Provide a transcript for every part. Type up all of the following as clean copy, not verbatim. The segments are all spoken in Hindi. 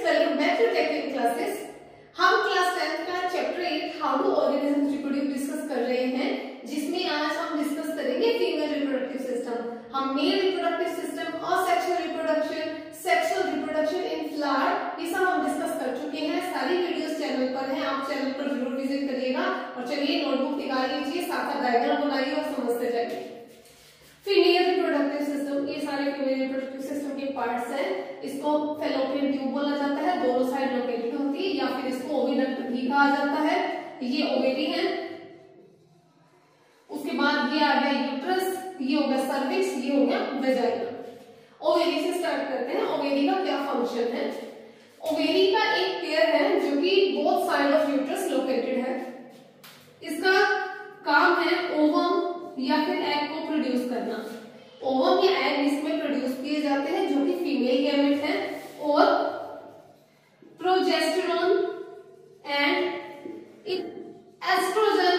Welcome back to technical classes. हम क्लास 10th का chapter 8 how do organism reproduce discuss कर रहे हैं, जिसमें आज हम डिस्कस करेंगे फीमेल रिप्रोडक्टिव सिस्टम। हम मेल रिप्रोडक्टिव सिस्टम और सेक्सुअल रिप्रोडक्शन इन फ्लावर ये सब हम डिस्कस कर चुके हैं। सारी वीडियोस चैनल पर हैं, आप चैनल पर जरूर विजिट करिएगा। और चलिए नोटबुक निकाल लीजिए, साथ साथ डायग्राम बनाइए और समझते जाइए। फीमेल रिप्रोडक्टिव सिस्टम, ये सारे फीमेल रिप्रोडक्टिव सिस्टम के पार्ट्स हैं। इसको फैलोपियन ट्यूब बोला जाता है, दोनों साइड लोकेटेड होती है, या फिर इसको ओविडक्ट भी कहा जाता है। ये ओवेरी है, उसके बाद ये आ गया यूट्रस, ये हो गया सर्विक्स, ये हो गया वेजाइना। ओवेरी से स्टार्ट करते हैं। ओवेरी का क्या फंक्शन है? ओवेरी का एक पेयर है जो कि both side of uterus located है। इसका काम है ओवम या फिर एग को प्रोड्यूस करना। ओवम या एग इसमें प्रोड्यूस किए जाते हैं जो कि फीमेल गैमेट है, और प्रोजेस्टेरोन एंड एस्ट्रोजन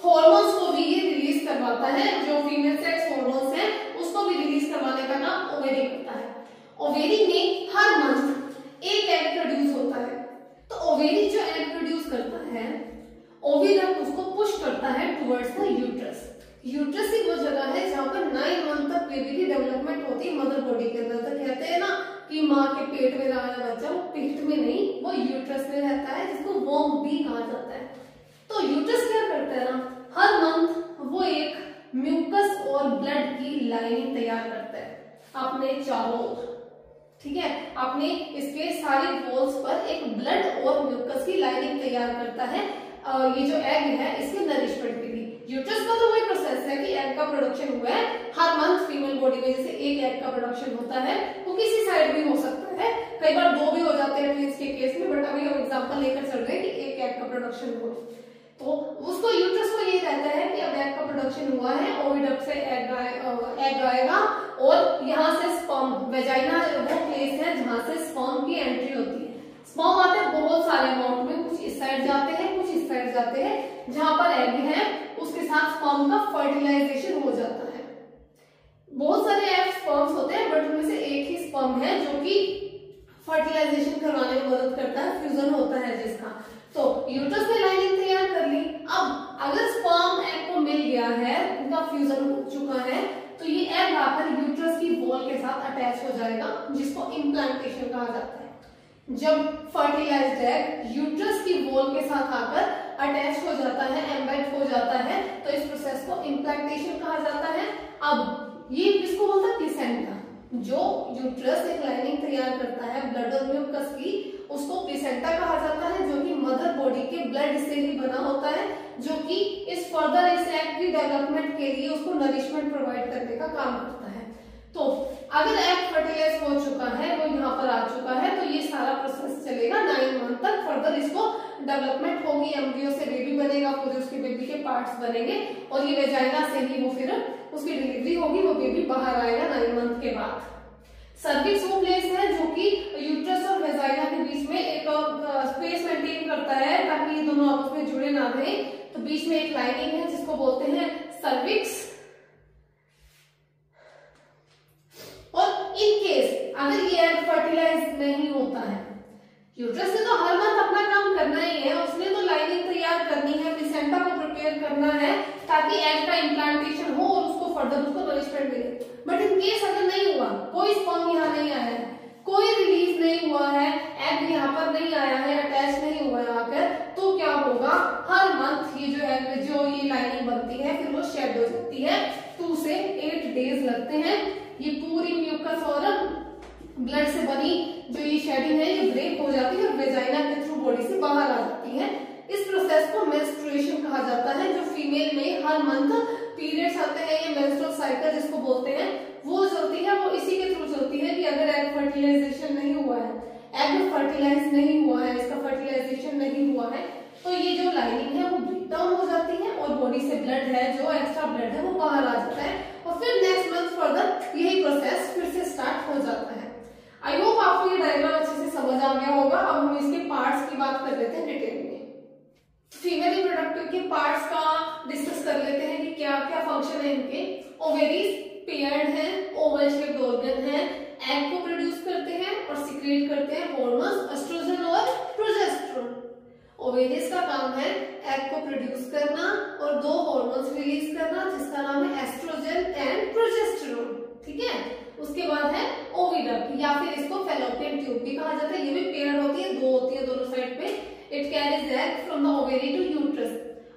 हार्मोन्स को भी ये रिलीज करवाता है। जो फीमेल सेक्स हार्मोन्स हैं उसको भी रिलीज करवाने का काम ओवेरी करता है। ओवेरी में हर मंथ एक एग प्रोड्यूस होता है। तो ओवेरी जो एग प्रोड्यूस करता है, ओविडक्ट उसको पुश करता है टुवर्ड्स द यूट्रस। यूट्रस ही वो जगह है जहां पर 9 मंथ तक बेबी की डेवलपमेंट होती है मदर बॉडी के अंदर। तो कहते हैं ना कि माँ के पेट में रहा बच्चा, वो पेट में नहीं, वो यूट्रस में रहता है, जिसको वोम भी कहा जाता है। तो यूट्रस क्या करता है ना, हर मंथ वो एक म्यूकस और ब्लड की लाइनिंग तैयार करता है अपने चारों ओर। ठीक है, अपने इसके सारे वॉल्स पर एक ब्लड और म्यूकस की लाइनिंग तैयार करता है। ये जो एग है इसके नरिशमेंट के लिए। यूट्रस का तो वही प्रोसेस है कि एग का प्रोडक्शन हुआ है हर मंथ फीमेल बॉडी में, जैसे एक एग का प्रोडक्शन होता है, वो किसी साइड भी हो सकता है, कई बार 2 भी हो जाते हैं ट्विंस के केस में, बट अभी हम एग्जांपल लेकर चल रहे हैं कि एक एग का प्रोडक्शन हुआ। तो उसको यूट्रस को ये कहता है कि अब एग का प्रोडक्शन हुआ है, ओविडक्ट से एग आएगा और यहाँ से स्पर्म, वेजाइना वो प्लेस है जहां से स्पर्म की एंट्री होती है। स्पर्म आते हैं बहुत सारे अमाउंट में, कुछ इस साइड जाते हैं, कुछ इस साइड जाते हैं। जहां पर एग है उसके साथ स्पर्म का फर्टिलाइजेशन हो जाता है। बहुत सारे एग स्पर्म्स होते हैं, बट उनमें से एक ही स्पर्म है जो कि फर्टिलाइजेशन करवाने में मदद करता है, फ्यूजन होता है जिसका। तो यूट्रस ने लाइनिंग तैयार कर ली। अब अगर स्पर्म एग को मिल गया है, उनका फ्यूजन हो चुका है, तो ये एग आकर यूट्रस की वॉल के साथ अटैच हो जाएगा, जिसको इम्प्लांटेशन कहा जाता है। जब फर्टिलाइज्ड एग यूट्रस की वॉल के साथ आकर अटैच हो जाता है, एम्बेड हो जाता है, तो इस प्रोसेस को इम्प्लांटेशन कहा जाता है। अब ये किसको बोलता है? प्लेसेंटा। जो यूट्रस एक लाइनिंग तैयार करता है ब्लड और म्यूकस की, उसको प्लेसेंटा कहा जाता है, जो कि मदर बॉडी के ब्लड से ही बना होता है, जो कि इस फर्दर इस एग की डेवलपमेंट के लिए उसको नरिशमेंट प्रोवाइड करने का काम करता है। तो अगर एग फर्टिलाइज हो चुका है, वो यहाँ पर आ चुका है, तो ये सारा प्रोसेस चलेगा 9 मंथ तक। फर्दर इसको डेवलपमेंट होगी, एम्ब्रियो से बेबी बनेगा, पूरे उसके बेबी के पार्ट्स बनेंगे, और ये वेजाइना से ही वो फिर उसकी डिलीवरी होगी, वो बेबी बाहर आएगा 9 मंथ के बाद। सर्विक्स वो प्लेस है जो कि यूट्रस और वेजाइना के बीच में एक स्पेस मेंटेन करता है, ताकि ये दोनों आपस में जुड़े ना रहें। तो बीच में एक लाइनिंग है जिसको बोलते हैं सर्विक्स। और इन केस अगर ये एग फर्टिलाइज नहीं होता है, यूट्रस ने तो हर मंथ अपना काम करना ही है, उसने तो लाइनिंग तैयार करनी है, प्लेसेंटा को प्रिपेयर करना है, ताकि एग का इम्प्लांटेशन हो और उसको फर्दर उसको नरिशमेंट मिले। बट इन केस अगर नहीं हुआ, कोई स्पर्म यहाँ नहीं आया है, कोई रिलीज नहीं हुआ है, एग यहाँ पर नहीं आया है, अटैच नहीं हुआ है आकर, तो क्या होगा? हर मंथ ये जो एग जो ये लाइनिंग बनती है फिर वो शेड हो जाती है। 2 से 8 डेज लगते हैं। ये पूरी म्यूकस और ब्लड से बनी जो ये शेडिंग है ये ब्रेक हो जाती है और वेजाइना के थ्रू बॉडी से बाहर आ जाती है। इस प्रोसेस को मेंस्ट्रुएशन कहा जाता है। जो फीमेल में हर मंथ पीरियड्स आते हैं, ये मेंस्ट्रुअल साइकिल जिसको बोलते हैं, वो चलती है, वो इसी के थ्रू चलती है कि अगर एग फर्टिलाइजेशन नहीं हुआ है, एग फर्टिलाइज नहीं हुआ है, इसका फर्टिलाइजेशन नहीं हुआ है, तो ये जो लाइनिंग है वो ब्रेक डाउन हो जाती है और बॉडी से ब्लड है, जो एक्स्ट्रा ब्लड है, वो बाहर आ जाता है, और फिर नेक्स्ट मंथ फर्दर यही प्रोसेस फिर से स्टार्ट हो जाता है। आई होप आपको ये डायग्राम अच्छे से समझ आ गया होगा। अब हम इसके पार्ट्स की बात कर लेते हैं डिटेल में। फीमेल रिप्रोडक्टिव के पार्ट्स का डिस्कस कर लेते हैं कि क्या क्या फंक्शन है इनके। ओवेरीज पेयर्ड है, ओवल शेप्ड ऑर्गन है, एग को प्रोड्यूस करते हैं और सिक्रेट करते हैं हार्मोन्स एस्ट्रोजन और प्रोजेस्टेरोन। ओवेरीज का काम है एग को प्रोड्यूस करना और दो हार्मोन्स रिलीज करना जिसका नाम है एस्ट्रोजन एंड प्रोजेस्टेरोन, ठीक है। उसके बाद है ओविडक्ट या फिर इसको फैलोपियन ट्यूब भी कहा जाता है। ये भी पेयर होती है, दो होती है दोनों साइड पे। It carries egg from the ovary to uterus.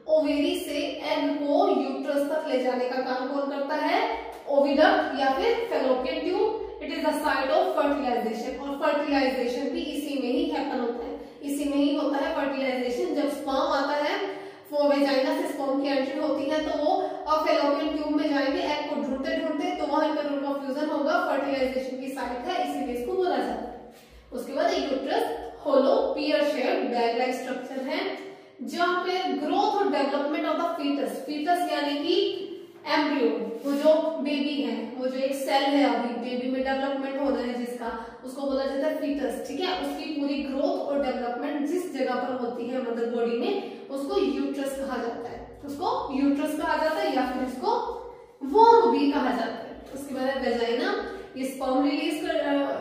Ovary से एग को यूट्रस तक ले जाने का काम कौन करता है? ओविडक्ट या फिर fallopian tube. It is the site of fertilization और फर्टिलाइजेशन भी इसी में ही हैपन होता है, इसी में ही होता है फर्टिलाइजेशन। जब स्पर्म आता है वो वेजाइना से स्पर्म की एंट्री होती है तो वो फैलोपियन ट्यूब में जाएंगे एग को ढूंढते ढूंढते, तो वहां पर उनका फ्यूजन होगा, फर्टिलाइजेशन की साइट है, इसीलिए इसको बोला जाता है। उसके बाद uterus hollow pear shaped bag like structure है जहां पे ग्रोथ और development of the foetus, foetus यानी कि एम्ब्रियो, वो जो बेबी है, वो जो एक सेल है अभी बेबी में डेवलपमेंट होना है जिसका, उसको बोला जाता है फीटस, ठीक है। उसकी पूरी ग्रोथ और डेवलपमेंट जिस जगह पर होती है मदर बॉडी में उसको यूट्रस कहा जाता है, उसको यूट्रस कहा जाता है या फिर इसको वोम भी कहा जाता है। उसके बाद वेजाइना, ये स्पर्म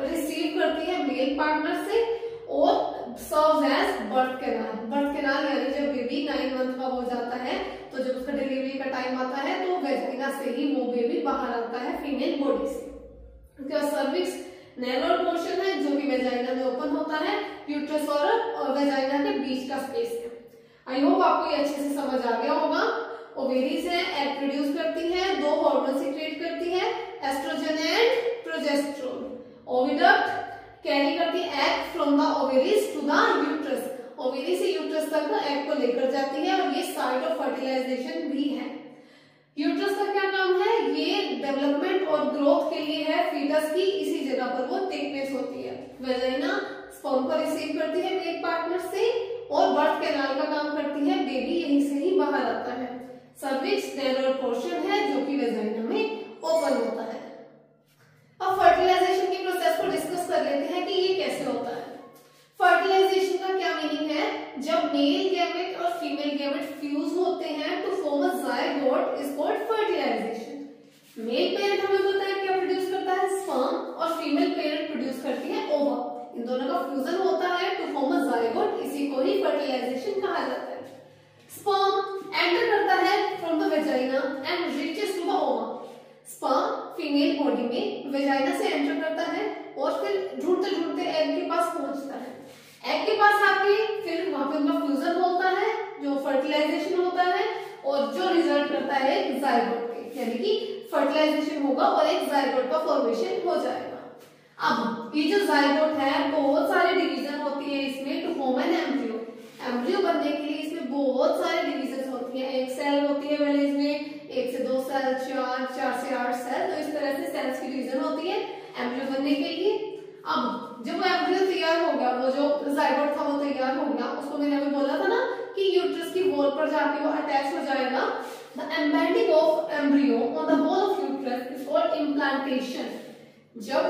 रिसीव करती है मेल पार्टनर से और serves as birth canal. Birth canal यानी जब बेबी 9 मंथ का हो जाता है तो जब उसका डिलीवरी का टाइम आता है तो वेजाइना से ही वो बेबी बाहर आता है फीमेल बॉडी से। उसके बाद सर्विक्स नैरोर पोर्शन है जो कि वेजाइना में ओपन होता है, यूट्रस और वेजाइना के बीच का स्पेस है। आई होप आपको ये अच्छे से समझ आ गया होगा। ओवेरीज है, एग प्रोड्यूस करती है, दो हार्मोन सीक्रेट करती है, estrogen and progesterone. Oviduct carry करती है egg from the ovaries to the uterus, ovary से यूट्रस तक एग को लेकर जाती है और ये साइट ऑफ फर्टिलाइजेशन भी है। यूट्रस का क्या काम है? ये डेवलपमेंट और ग्रोथ के लिए है फीटस की, इसी जगह पर वो टेक प्लेस होती है। वेजाइना स्पर्म को रिसीव करती है मेल पार्टनर से और बर्थ कैनाल का काम करती है, बेबी यहीं से ही बाहर आता है। सर्विक्स नैरोर पोर्शन है जो कि वेजाइना में ओपन होता है। अब फर्टिलाइजेशन की प्रोसेस को डिस्कस कर लेते हैं कि ये कैसे होता है। फर्टिलाइजेशन का क्या मीनिंग है? जब मेल गैमेट और फीमेल गैमेट फ्यूज होते हैं to form a zygote is called fertilization. Male parent हमें पता है क्या प्रोड्यूस करता है? स्पर्म, और फीमेल पेरेंट प्रोड्यूस करती है ओवा। इन दोनों का फ्यूजन होता है टू फॉर्म अ जायगोट, इसी को ही फर्टिलाइजेशन कहा जाता है। स्पर्म एंटर करता है from the vagina and reaches to the ova. Sperm female body में वेजाइना से एंटर करता है और फिर ढूंढते ढूंढते एग के पास पहुंचता है। एग के पास आके फिर वहां पे उनका फ्यूजन होता है जो फर्टिलाइजेशन होता है और जो रिजल्ट करता है एक जायगोट के, यानी कि फर्टिलाइजेशन होगा और एक जायगोट का फॉर्मेशन हो जाएगा। अब ये जो जायगोट है बहुत सारी डिवीजन होती है इसमें to form an embryo. Embryo बनने के लिए इसमें बहुत सारी डिवीजन होती है, एक सेल होती है पहले इसमें, 1 से 2 सेल, 4 से 8 सेल, तो इस तरह से सेल्स की डिवीजन होती है एम्ब्रियो बनने के लिए। अब जब वो एम्ब्रियो तैयार हो गया, वो जो जायगोट था वो तैयार हो गया, उसको मैंने अभी बोला था ना कि यूट्रस की वॉल पर जाके वो अटैच हो जाएगा। The embedding of embryo on the wall of uterus is called implantation. जब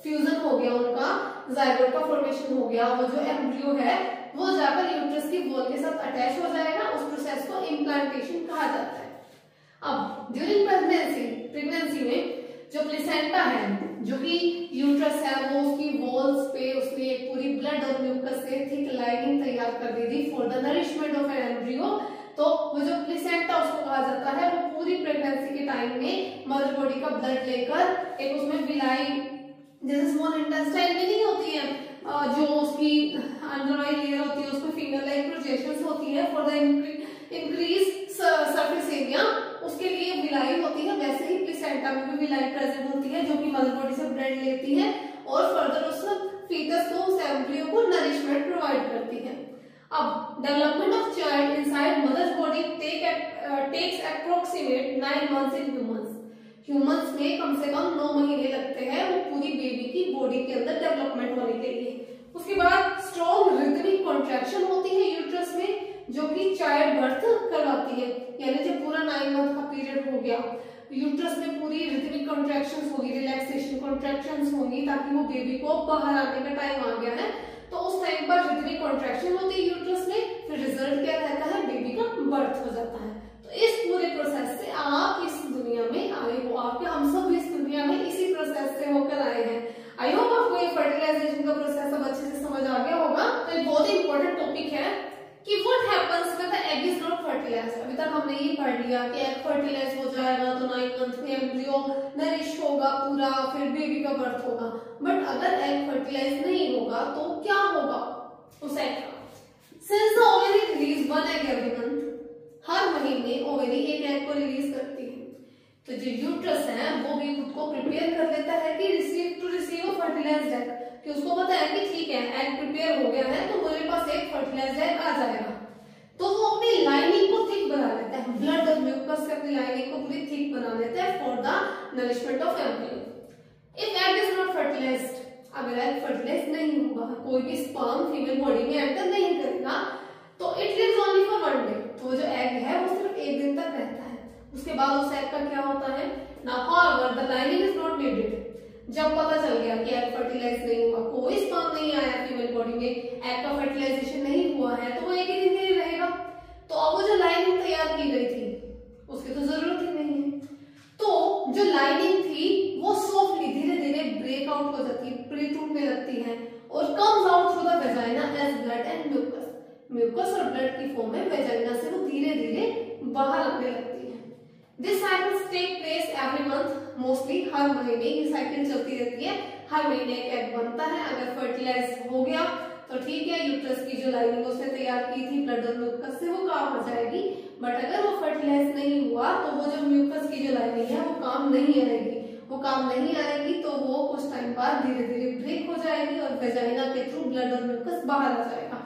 फ्यूजन हो गया उनका, जायगोट का फॉर्मेशन हो गया, वो जो एम्ब्रियो है वो जाकर यूट्रस की वॉल के साथ अटैच हो जाएगा, उस प्रोसेस को इम्प्लांटेशन कहा जाता है। अब ड्यूरिंग प्रेगनेंसी में जो प्लेसेंटा है जो कि यूट्रस है वो उसकी वॉल्स पे उसने एक पूरी ब्लड और म्यूकस से थिक लाइनिंग तैयार कर दी थी for the nourishment of an embryo. तो वो जो प्लेसेंटा उसको कहा जाता है, वो पूरी प्रेगनेंसी के टाइम में मदर बॉडी का ब्लड लेकर एक उसमें विलाई जैसे स्मॉल इंटेस्टाइन में नहीं होती है जो उसकी अंडरवाई लेयर होती है उसमें फिंगर लाइक प्रोजेक्शंस होती है for the increase surface area, उसके लिए विलाई होती है। वैसे ही प्लेसेंटा में भी विलाई प्रेजेंट होती है जो कि मदर बॉडी से ब्लड लेती है और फर्दर उस फीटस को, उस एम्ब्रियो को नरिशमेंट प्रोवाइड करती है। अब development of child inside mother's body takes approximate 9 months in humans. Humans में कम से कम 9 महीने लगते हैं वो पूरी बेबी की बॉडी के अंदर डेवलपमेंट होने के लिए। उसके बाद स्ट्रॉन्ग रिदमिक कॉन्ट्रैक्शन होती है यूट्रस में जो कि चाइल्ड बर्थ करवाती है, यानी जब पूरा 9 मंथ का पीरियड हो गया यूट्रस में पूरी रिदमिक कॉन्ट्रैक्शंस होगी, रिलैक्सेशन कॉन्ट्रैक्शंस होंगी ताकि वो बेबी को बाहर आने का टाइम आ गया है, तो उस टाइम पर रिदमिक कॉन्ट्रैक्शन होती है यूट्रस में, फिर रिजल्ट क्या रहता है? बेबी का बर्थ हो जाता है। तो इस पूरे प्रोसेस से आप इस दुनिया में आए हो, आपके हम सब इस दुनिया में इसी प्रोसेस से होकर आए हैं। आई होप आपको ये फर्टिलाइजेशन का प्रोसेस अब अच्छे से समझ आ गया होगा। तो ये बहुत ही इंपॉर्टेंट टॉपिक है कि what happens when the egg is not fertilized. अभी तक हमने ये पढ़ लिया कि एग फर्टिलाइज हो जाएगा तो 9 मंथ में एम्ब्रियो नरिश होगा पूरा, फिर बेबी का बर्थ होगा। बट अगर एग फर्टिलाइज नहीं होगा तो क्या होगा उस एग का? Since the ovary release one egg every month, हर महीने ओवरी एक एग को रिलीज करती है, तो जो यूट्रस है वो भी खुद को प्रिपेयर कर लेता है कि रिसीव अ फर्टिलाइज्ड एग, कि उसको पता है कि ठीक है एग प्रिपेयर हो गया है तो मेरे पास एक फर्टिलाइज्ड एग आ जाएगा। तो वो अपनी लाइनिंग को थिक बना लेता है, ब्लड और म्यूकस से अपनी लाइनिंग को पूरी थिक बना लेता है for the nourishment of embryo. If egg is not fertilized, अगर एग फर्टिलाइज नहीं होगा, कोई भी स्पर्म फीमेल बॉडी में एंटर नहीं करेगा, तो it lives only for 1 day. तो वो जो एग है वो सिर्फ एक दिन तक रहता है, उसके बाद उस एग का क्या होता है ना। However the lining is not needed. जब पता चल गया कि एग फर्टिलाइज नहीं हुआ, कोई स्पर्म नहीं आया फीमेल बॉडी में, एग का फर्टिलाइजेशन नहीं हुआ है, तो वो एक ही दिन के लिए रहेगा। तो अब वो जो लाइनिंग तैयार की गई थी उसकी तो जरूरत ही नहीं है। तो जो लाइनिंग थी वो सॉफ्टली धीरे धीरे ब्रेक आउट हो जाती है, प्री टूटने लगती है और comes out through the vagina as blood and mucus. Mucus और ब्लड की फॉर्म में वेजाइना से वो धीरे धीरे बाहर आने लगती है। This cycles take place every month, mostly हर महीने ये साइकिल चलती रहती है, हर महीने एक एग बनता है। अगर फर्टिलाइज हो गया तो ठीक है, यूट्रस की जो लाइनिंग उसने तैयार की थी ब्लड और म्यूकस से वो काम हो जाएगी। बट अगर वो फर्टिलाइज नहीं हुआ तो वो जो म्यूकस की जो लाइनिंग है वो काम नहीं आएगी। वो काम नहीं आएगी तो वो कुछ टाइम बाद धीरे धीरे ब्रेक हो जाएगी और वेजाइना के थ्रू ब्लड और म्यूकस बाहर आ जाएगा।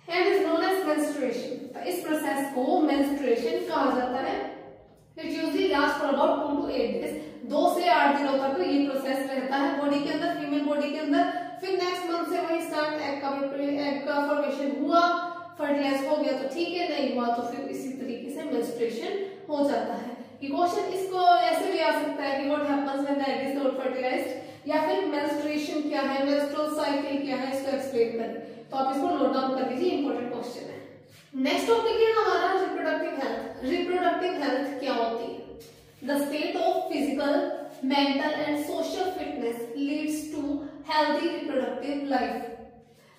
And is known as menstruation. इस प्रोसेस को मेंस्ट्रुएशन कहा जाता है। It usually last for about 2 to 8 days, 2 से 8 दिनों तक ये प्रोसेस रहता है बॉडी के अंदर, फीमेल बॉडी के अंदर। फिर नेक्स्ट मंथ से वही स्टार्ट, एग का फॉर्मेशन हुआ, फर्टिलाइज हो गया तो ठीक है, नहीं हुआ तो फिर इसी तरीके से मेंस्ट्रुएशन हो जाता है। ये क्वेश्चन इसको ऐसे भी आ सकता है कि what happens when the egg is not fertilized, या फिर मेंस्ट्रुएशन क्या है, मेंस्ट्रुअल साइकिल क्या है, इसको एक्सप्लेन करें। तो आप इसको नोट डाउन कर लीजिए, इंपॉर्टेंट क्वेश्चन है। नेक्स्ट टॉपिक है हमारा रिप्रोडक्टिव हेल्थ। रिप्रोडक्टिव हेल्थ क्या होती है? The state of physical, mental and social fitness leads to healthy reproductive life.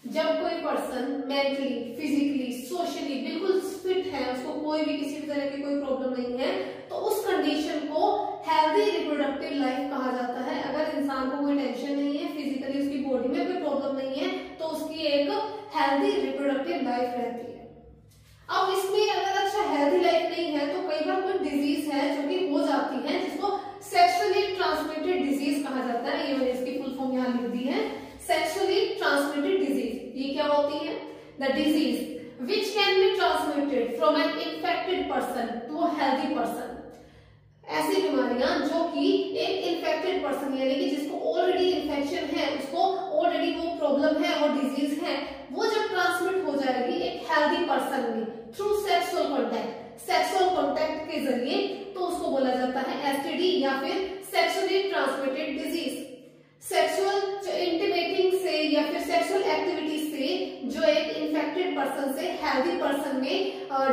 जब कोई पर्सन मेंटली, फिजिकली, सोशली बिल्कुल फिट है, उसको कोई भी किसी भी तरह की कोई प्रॉब्लम नहीं है, तो उस कंडीशन को हेल्दी रिप्रोडक्टिव लाइफ कहा जाता है। अगर इंसान को कोई टेंशन नहीं है, फिजिकली उसकी बॉडी में कोई प्रॉब्लम नहीं है, तो उसकी एक हेल्दी रिप्रोडक्टिव लाइफ रहती है। अब इसमें अगर अच्छा हेल्दी लाइफ नहीं है तो कई बार कोई डिजीज है जो कि हो जाती है, जिसको सेक्सुअली ट्रांसमिटेड डिजीज कहा जाता है। ये मैंने इसकी फुल फॉर्म यहाँ लिख दी है, सेक्सुअली ट्रांसमिटेड डिजीज। ये क्या होती है? The disease which can be transmitted from an infected person to a healthy person. ऐसी बीमारियां जो कि एक इन्फेक्टेड पर्सन यानी कि जिसको ऑलरेडी इन्फेक्शन है, उसको ऑलरेडी वो प्रॉब्लम है, वो डिजीज है, वो जब ट्रांसमिट हो जाएगी एक हेल्दी पर्सन में through sexual contact, sexual contact के जरिए, तो उसको बोला जाता है एसटीडी या फिर सेक्सुअली ट्रांसमिटेड डिजीज। सेक्सुअल इंटिमेटिंग से या फिर सेक्सुअल एक्टिविटी से जो एक इन्फेक्टेड पर्सन से हेल्दी पर्सन में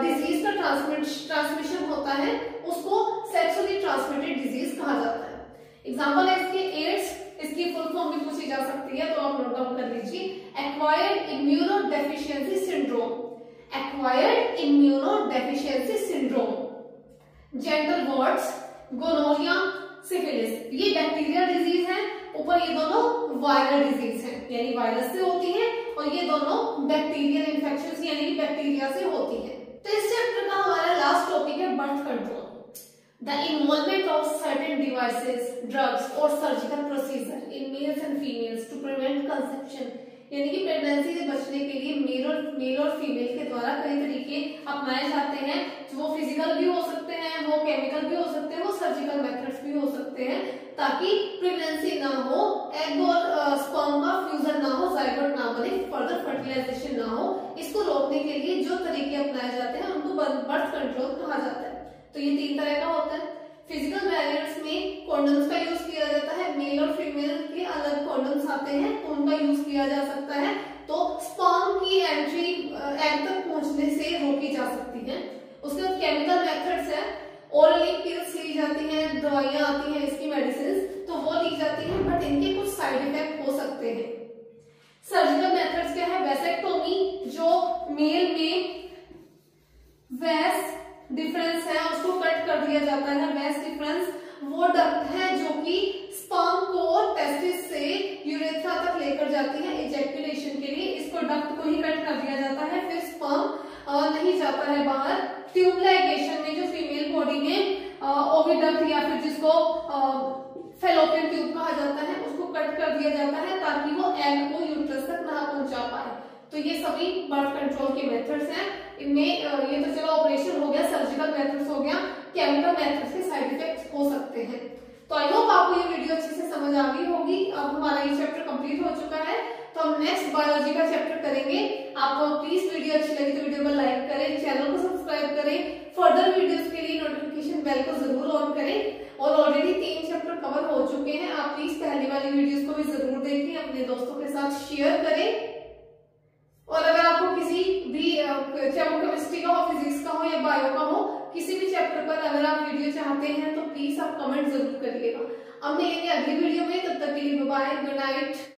डिजीज का ट्रांसमिशन होता है, उसको सेक्सुअली ट्रांसमिटेड डिजीज कहा जाता है। एग्जांपल है इसके एड्स, इसकी फुल फॉर्म भी पूछी जा सकती है, तो आप नोट डाउन कर लीजिए। Acquired immunodeficiency syndrome, acquired immunodeficiency syndrome. Genital warts, gonorrhoea, syphilis, ये बैक्टीरिया डिजीज है। ऊपर ये दोनों वायरल डिजीज है, यानी वायरस से होती है, और ये दोनों बैक्टीरियल इन्फेक्शन यानी कि बैक्टीरिया से होती है। तो इस चैप्टर का हमारा लास्ट टॉपिक है birth control. The involvement of certain devices, drugs or surgical procedure in males and females to prevent conception, यानी कि प्रेगनेंसी से बचने के लिए मेल और फीमेल के द्वारा कई तरीके अपनाए जाते हैं। वो फिजिकल भी हो सकते हैं, वो केमिकल भी हो सकते हैं, वो सर्जिकल मेथड्स भी हो सकते हैं, ताकि प्रेगनेंसी ना हो, एग और स्पर्म का फ्यूजन ना हो, जायगोट ना बने, फर्दर फर्टिलाइजेशन ना हो। इसको रोकने के लिए जो तरीके अपनाए जाते हैं उनको बर्थ कंट्रोल कहा जाता है। तो ये 3 तरह का होता है। फिजिकल बैरियर्स में कॉन्डम्स का यूज किया जाता है, मेल और फीमेल के अलग कॉन्डम्स आते हैं तो उनका यूज किया जा सकता है, तो स्पर्म की एंट्री एग तक पहुंचने से रोकी जा सकती है। उसके बाद केमिकल मेथड्स है, ओरली पिल्स ली जाती हैं, दवाइयां आती हैं इसकी मेडिसिन, तो वो दी जाती है, बट इनके कुछ साइड इफेक्ट हो सकते हैं। सर्जिकल मेथड्स क्या है? वेसेक्टोमी, जो मेल में वेस डिफरेंस है उसको कट कर दिया जाता है। वेस डिफरेंस वो डक्ट है जो कि स्पर्म को टेस्टिस से यूरेथ्रा तक लेकर जाती है इजेक्यूलेशन के लिए, इसको डक्ट को ही कट कर दिया जाता है, फिर स्पर्म नहीं जाता है बाहर। ट्यूब लाइगेशन में जो फीमेल बॉडी में ओविडक्ट या फिर जिसको फेलोपियन ट्यूब कहा जाता है उसको कट कर दिया जाता है ताकि वो एग को यूट्रस तक ना पहुंचा पाए। तो ये सभी बर्थ कंट्रोल के मेथड्स हैं। इनमें ये तो चलो ऑपरेशन हो गया, सर्जिकल मेथड्स हो गया, केमिकल मेथड्स के साइड इफेक्ट्स हो सकते हैं। तो आई होप आपको ये वीडियो अच्छे से समझ आ गई होगी। अब हमारा ये चैप्टर कंप्लीट हो चुका है, तो हम नेक्स्ट बायोलॉजी का चैप्टर करेंगे। आपको प्लीज वीडियो अच्छी लगी तो वीडियो को लाइक करें, चैनल को सब्सक्राइब करें, फर्दर वीडियोस के लिए नोटिफिकेशन बेल को जरूर ऑन करें। और ऑलरेडी 3 चैप्टर कवर हो चुके हैं, आप प्लीज पहले वाली वीडियोस को भी जरूर देखें, अपने दोस्तों के साथ शेयर करें। और अगर आपको किसी भी चाहे वो केमिस्ट्री का हो, फिजिक्स का हो या बायो का हो, किसी भी चैप्टर पर अगर आप वीडियो चाहते हैं तो प्लीज आप कमेंट जरूर करिएगा। अब मिलेंगे अगली वीडियो में, तब तक के लिए बाय, गुड नाइट।